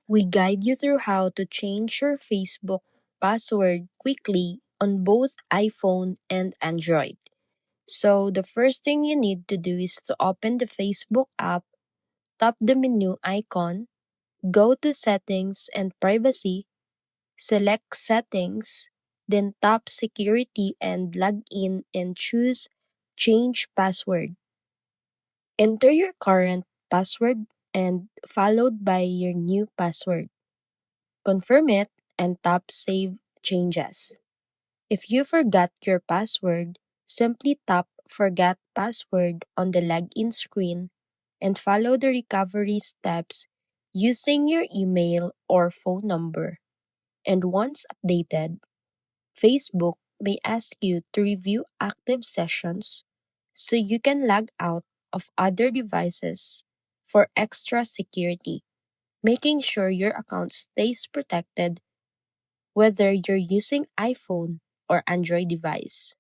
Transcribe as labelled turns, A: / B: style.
A: We guide you through how to change your Facebook password quickly on both iPhone and Android. So, the first thing you need to do is to open the Facebook app, tap the menu icon, go to Settings and Privacy, select Settings, then tap Security and Login and choose Change Password. Enter your current password and followed by your new password. Confirm it and tap Save Changes. If you forgot your password, simply tap Forgot Password on the login screen and follow the recovery steps using your email or phone number. And once updated, Facebook may ask you to review active sessions so you can log out of other devices for extra security, making sure your account stays protected whether you're using iPhone or Android device.